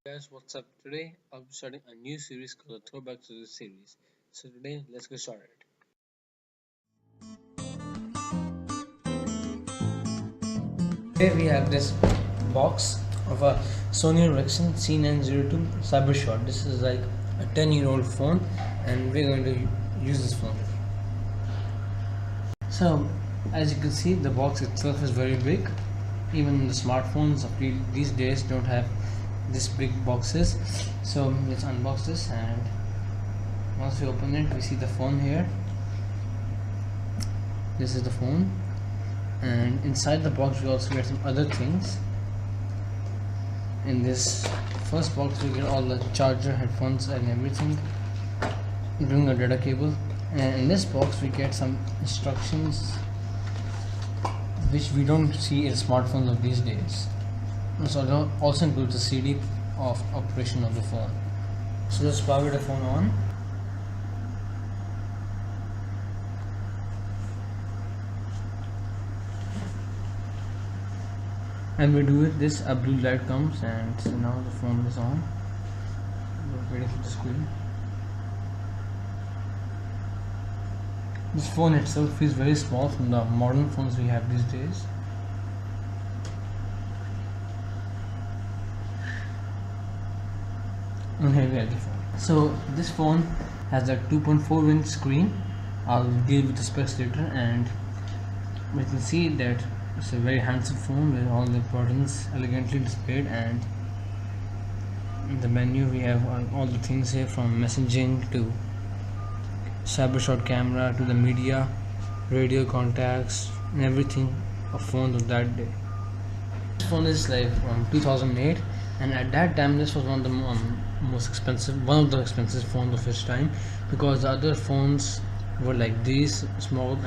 Guys, what's up? Today I'll be starting a new series called the Throwback Thursday series. So today, let's get started. Here we have this box of a Sony Ericsson C902 Cybershot. This is like a 10-year-old phone, and we're going to use this phone. So, as you can see, the box itself is very big. Even the smartphones of these days don't have this big boxes. So let's unbox this, and once we open it, we see the phone here. This is the phone, and inside the box we also get some other things. In this first box we get all the charger, headphones and everything, including a data cable. And in this box we get some instructions which we don't see in smartphones of these days. So it also includes the CD of operation of the phone. So let's power the phone on. And we do it, this a blue light comes, and so now the phone is on. We're waiting for the screen. This phone itself is very small from the modern phones we have these days. And here we have the phone. So this phone has a 2.4-inch screen. I'll deal with the specs later, and we can see that it's a very handsome phone with all the buttons elegantly displayed, and in the menu we have all the things here, from messaging to Cybershot camera to the media, radio contacts, and everything a phone of that day. This phone is like from 2008, and at that time this was one of the one of the expensive phones of its time, because the other phones were like these, small,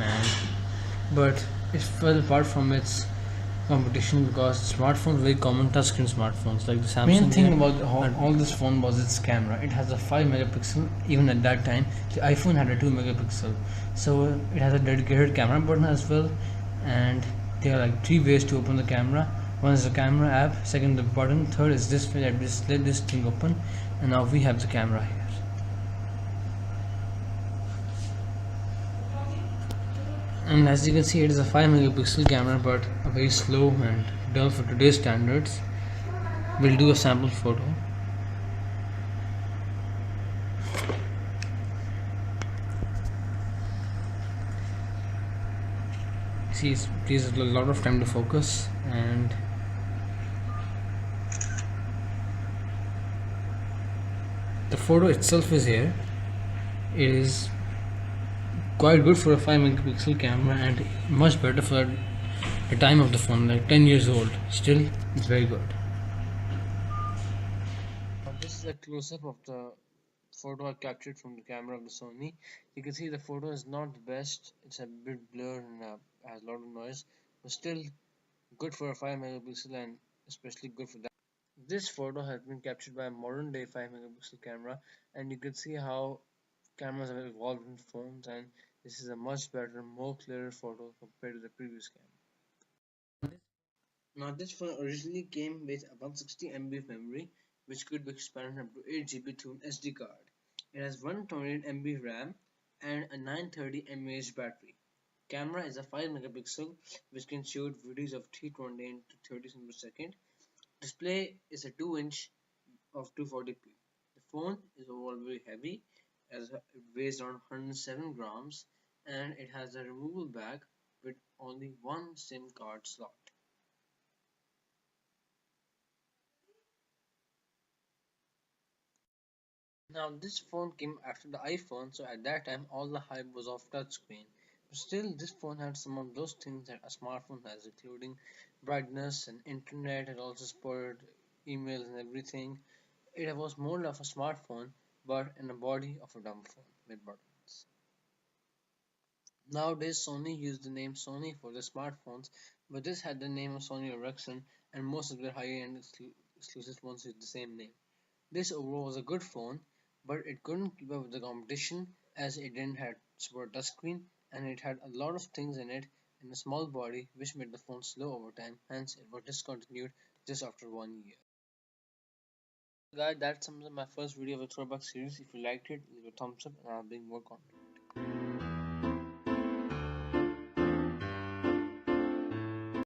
but it fell apart from its competition because smartphones very common, touchscreen smartphones like the Samsung. Main thing about all this phone was its camera. It has a 5 megapixel. Even at that time the iPhone had a 2 megapixel, so it has a dedicated camera button as well, and there are like 3 ways to open the camera. One is the camera app, second the button, third is this way that just let this thing open, and now we have the camera here. And as you can see, it is a 5 megapixel camera, but a very slow and dull for today's standards. We'll do a sample photo. See, it takes a lot of time to focus, and the photo itself is here. It is quite good for a 5 megapixel camera, and much better for the time of the phone, like 10 years old. Still, it's very good. This is a close-up of the photo I captured from the camera of the Sony. You can see the photo is not the best. It's a bit blurred and has a lot of noise, but still good for a 5 megapixel, and especially good for that. This photo has been captured by a modern day 5 megapixel camera, and you can see how cameras have evolved in phones, and this is a much better, more clearer photo compared to the previous camera. Now this phone originally came with a 160 MB of memory, which could be expanded up to 8 GB through an SD card. It has 128 MB RAM and a 930 mAh battery. Camera is a 5 megapixel, which can shoot videos of 320 into 30 frames per second. Display is a 2-inch of 240p. The phone is overall very heavy, as it weighs around 107 grams, and it has a removable bag with only one SIM card slot. Now this phone came after the iPhone, so at that time all the hype was off touchscreen. But still, this phone had some of those things that a smartphone has, including brightness and internet. It also supported emails and everything. It was more of a smartphone, but in the body of a dumb phone with buttons. Nowadays, Sony used the name Sony for their smartphones, but this had the name of Sony Ericsson, and most of their high-end exclusive phones use the same name. This overall was a good phone, but it couldn't keep up with the competition, as it didn't have support touchscreen, and it had a lot of things in it in a small body, which made the phone slow over time. Hence, it was discontinued just after 1 year. Guys, that sums up my first video of the throwback series. If you liked it, leave a thumbs up and I'll bring more content.